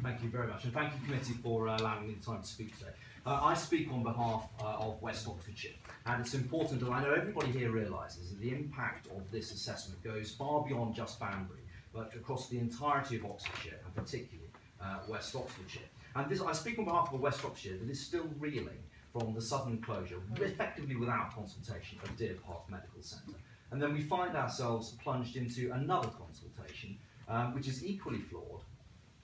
thank you very much, and thank you committee for allowing me the time to speak today. I speak on behalf of West Oxfordshire, and it's important that I know everybody here realises that the impact of this assessment goes far beyond just Banbury, but across the entirety of Oxfordshire, and particularly West Oxfordshire. And this, I speak on behalf of West Oxfordshire that is still reeling from the sudden closure, effectively without consultation, of Deer Park Medical Centre. And then we find ourselves plunged into another consultation, which is equally flawed,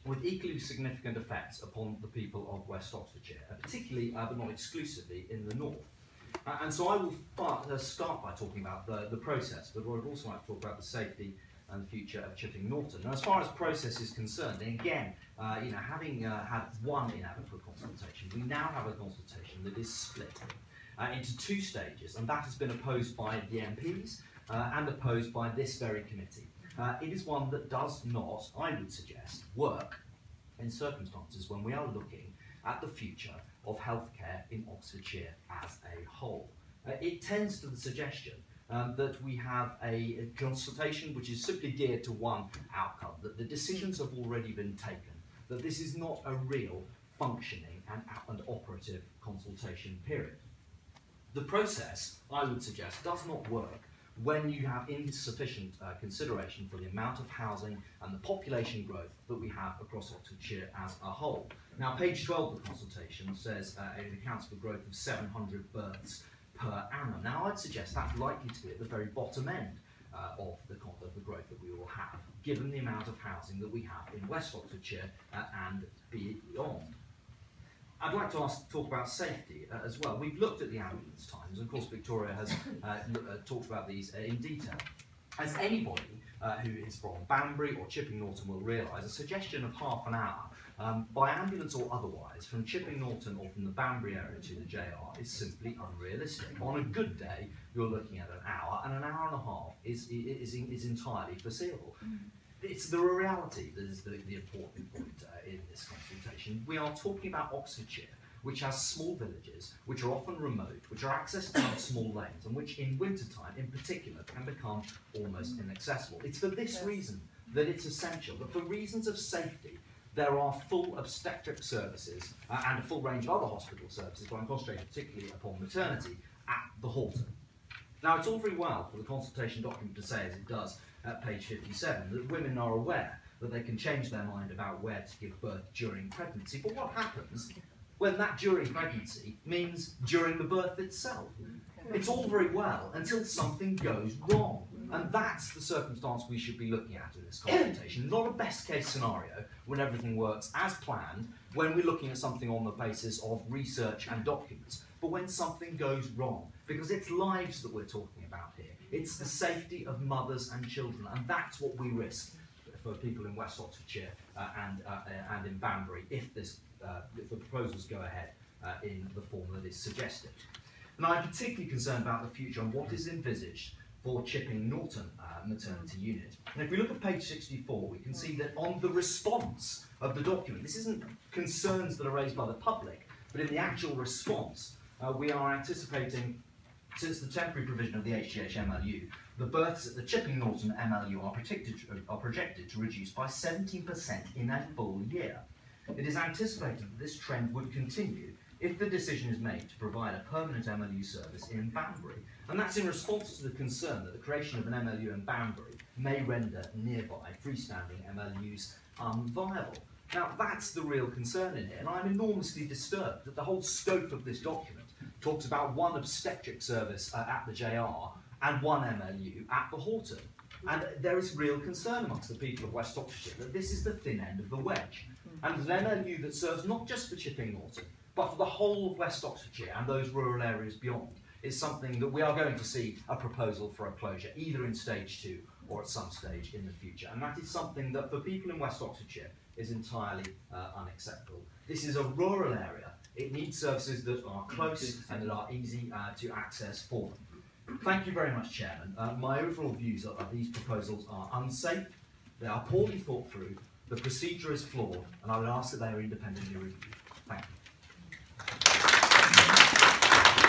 with equally significant effects upon the people of West Oxfordshire, particularly, but not exclusively, in the north. And so I will start by talking about the process, but I would also like to talk about the safety and the future of Chipping Norton. Now, as far as process is concerned, and again, having had one inadequate consultation, we now have a consultation that is split into two stages, and that has been opposed by the MPs and opposed by this very committee. It is one that does not, I would suggest, work in circumstances when we are looking at the future of healthcare in Oxfordshire as a whole. It tends to the suggestion that we have a consultation which is simply geared to one outcome, that the decisions have already been taken, that this is not a real functioning and operative consultation period. The process, I would suggest, does not work when you have insufficient consideration for the amount of housing and the population growth that we have across Oxfordshire as a whole. Now, page 12 of the consultation says it accounts for growth of 700 births per annum. Now, I'd suggest that's likely to be at the very bottom end of the growth that we will have, given the amount of housing that we have in West Oxfordshire and beyond. I'd like to talk about safety as well. We've looked at the ambulance times, and of course Victoria has talked about these in detail. As anybody who is from Banbury or Chipping Norton will realise, a suggestion of half an hour, by ambulance or otherwise, from Chipping Norton or from the Banbury area to the JR is simply unrealistic. On a good day, you're looking at an hour, and an hour and a half is entirely foreseeable. It's the reality that is the important point in this consultation. We are talking about Oxfordshire, which has small villages, which are often remote, which are accessed down small lanes, and which in wintertime in particular can become almost inaccessible. It's for this reason that it's essential that for reasons of safety, there are full obstetric services and a full range of other hospital services, but I'm concentrating particularly upon maternity, at the Halton. Now, it's all very well for the consultation document to say, as it does at page 57, that women are aware that they can change their mind about where to give birth during pregnancy. But what happens when that during pregnancy means during the birth itself? It's all very well until something goes wrong. And that's the circumstance we should be looking at in this consultation. Not a best case scenario when everything works as planned, when we're looking at something on the basis of research and documents, but when something goes wrong. Because it's lives that we're talking about here. It's the safety of mothers and children, and that's what we risk for people in West Oxfordshire and in Banbury if the proposals go ahead in the form that is suggested. And I'm particularly concerned about the future and what is envisaged for Chipping Norton maternity unit. And if we look at page 64, we can see that on the response of the document, this isn't concerns that are raised by the public, but in the actual response, we are anticipating, since the temporary provision of the HGH MLU, the births at the Chipping Norton MLU are projected to reduce by 17% in a full year. It is anticipated that this trend would continue if the decision is made to provide a permanent MLU service in Banbury. And that's in response to the concern that the creation of an MLU in Banbury may render nearby freestanding MLUs unviable. Now, that's the real concern in here, and I'm enormously disturbed that the whole scope of this document talks about one obstetric service at the JR and one MLU at the Halton. And there is real concern amongst the people of West Oxfordshire that this is the thin end of the wedge. And an MLU that serves not just for Chipping Norton, but for the whole of West Oxfordshire and those rural areas beyond, is something that we are going to see a proposal for a closure, either in stage 2 or at some stage in the future. And that is something that for people in West Oxfordshire is entirely unacceptable. This is a rural area. It needs services that are close and that are easy to access for them. Thank you very much, Chairman. My overall views are that these proposals are unsafe, they are poorly thought through, the procedure is flawed, and I would ask that they are independently reviewed. Thank you.